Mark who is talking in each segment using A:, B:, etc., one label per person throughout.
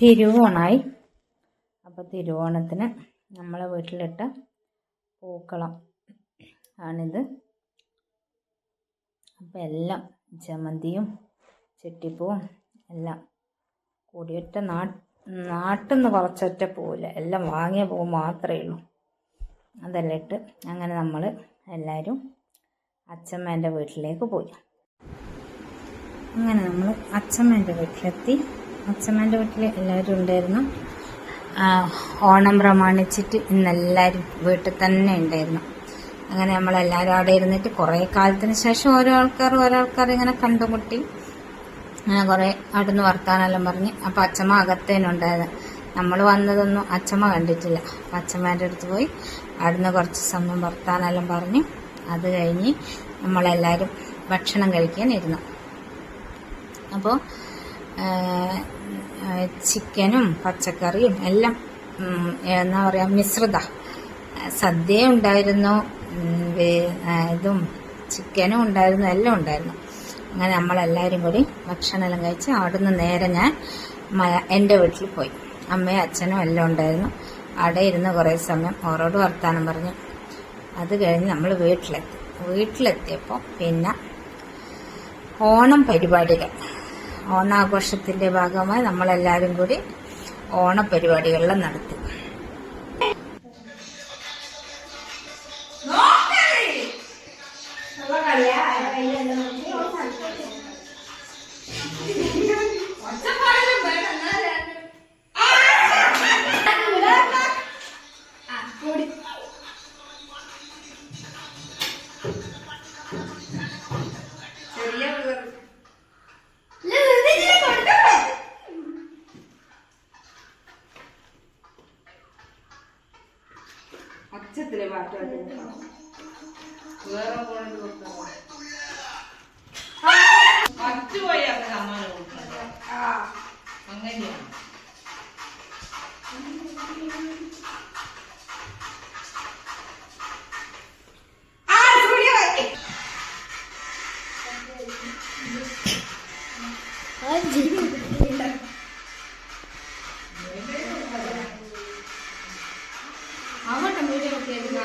A: തിരുവോണമായി. അപ്പോൾ തിരുവോണത്തിന് നമ്മളെ വീട്ടിലിട്ട പൂക്കളം ആണിത്. അപ്പോൾ എല്ലാം ജമന്തിയും ചെട്ടിപ്പൂവും എല്ലാം കൂടിയൊറ്റ നാട്ടിൽ നിന്ന് കുറച്ചൊറ്റ പൂവില്ല, എല്ലാം വാങ്ങിയ പൂ മാത്രമേ ഉള്ളൂ. അതെല്ലാം ഇട്ട് അങ്ങനെ നമ്മൾ എല്ലാവരും അച്ഛമ്മേൻ്റെ വീട്ടിലേക്ക് പോയി. അങ്ങനെ നമ്മൾ അച്ഛമ്മേൻ്റെ വീട്ടിലെത്തി. അച്ഛമ്മേൻ്റെ വീട്ടിൽ എല്ലാവരും ഉണ്ടായിരുന്നു. ഓണം പ്രമാണിച്ചിട്ട് ഇന്നെല്ലാവരും വീട്ടിൽ തന്നെ ഉണ്ടായിരുന്നു. അങ്ങനെ നമ്മളെല്ലാവരും അവിടെ ഇരുന്നിട്ട് കുറേ കാലത്തിന് ശേഷം ഓരോ ആൾക്കാർ ഇങ്ങനെ കണ്ടുമുട്ടി കുറേ അവിടുന്ന് വർത്താനെല്ലാം പറഞ്ഞ്. അപ്പോൾ അച്ഛമ്മ അകത്തേനുണ്ടായത്. നമ്മൾ വന്നതൊന്നും അച്ഛമ്മ കണ്ടിട്ടില്ല. അപ്പം അച്ഛമ്മേൻ്റെ അടുത്ത് പോയി അവിടുന്ന് കുറച്ച് സമയം വർത്താനെല്ലാം പറഞ്ഞ് അത് കഴിഞ്ഞ് നമ്മളെല്ലാവരും ഭക്ഷണം കഴിക്കാനിരുന്നു. അപ്പോൾ ചിക്കനും പച്ചക്കറിയും എല്ലാം എന്താ പറയുക മിശ്രിത സദ്യ ഉണ്ടായിരുന്നു, ഇതും ചിക്കനും ഉണ്ടായിരുന്നു, എല്ലാം ഉണ്ടായിരുന്നു. അങ്ങനെ നമ്മളെല്ലാവരും കൂടി ഭക്ഷണമെല്ലാം കഴിച്ച് അവിടുന്ന് നേരെ ഞാൻ എൻ്റെ വീട്ടിൽ പോയി. അമ്മയും അച്ഛനും എല്ലാം ഉണ്ടായിരുന്നു. അവിടെ ഇരുന്ന് കുറേ സമയം ഓരോട് വർത്താനം പറഞ്ഞു. അത് കഴിഞ്ഞ് നമ്മൾ വീട്ടിലെത്തിയപ്പോൾ പിന്നെ ഓണം പരിപാടികൾ, ഓണാഘോഷത്തിൻ്റെ ഭാഗമായി നമ്മളെല്ലാവരും കൂടി ഓണപരിപാടികളെല്ലാം നടത്തി. അച്ഛത്തിലെ പാട്ട് വേറെ മറ്റുപോയി അത് സമ്മാനം കൊടുക്കുന്നത് അങ്ങനെയാണ്. അങ്ങോട്ട് വീഡിയോ കേൾക്കുക.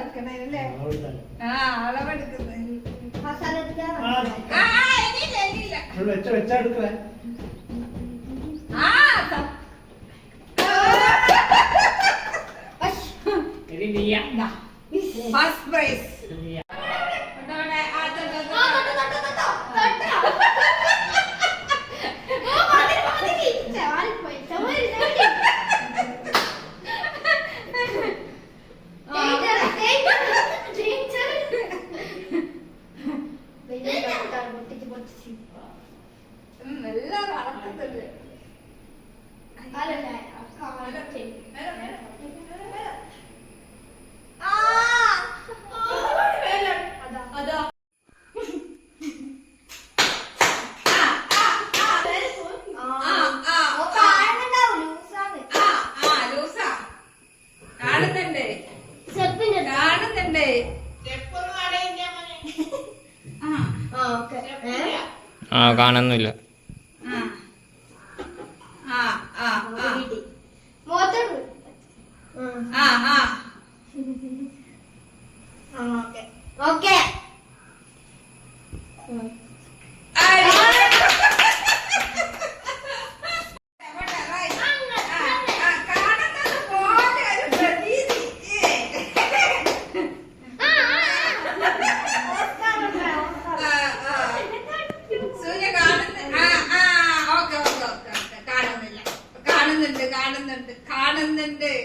B: വെക്കണല്ലേ? ആ അളവെടുക്കുന്നത്.
C: വെച്ചെടുക്കേ
B: ഫസ്റ്റ് പ്രൈസ്. എല്ലാരും അളക്കുന്നുണ്ട്.
D: ആ കാണുന്നില്ല.
B: കാണുന്നുണ്ട്.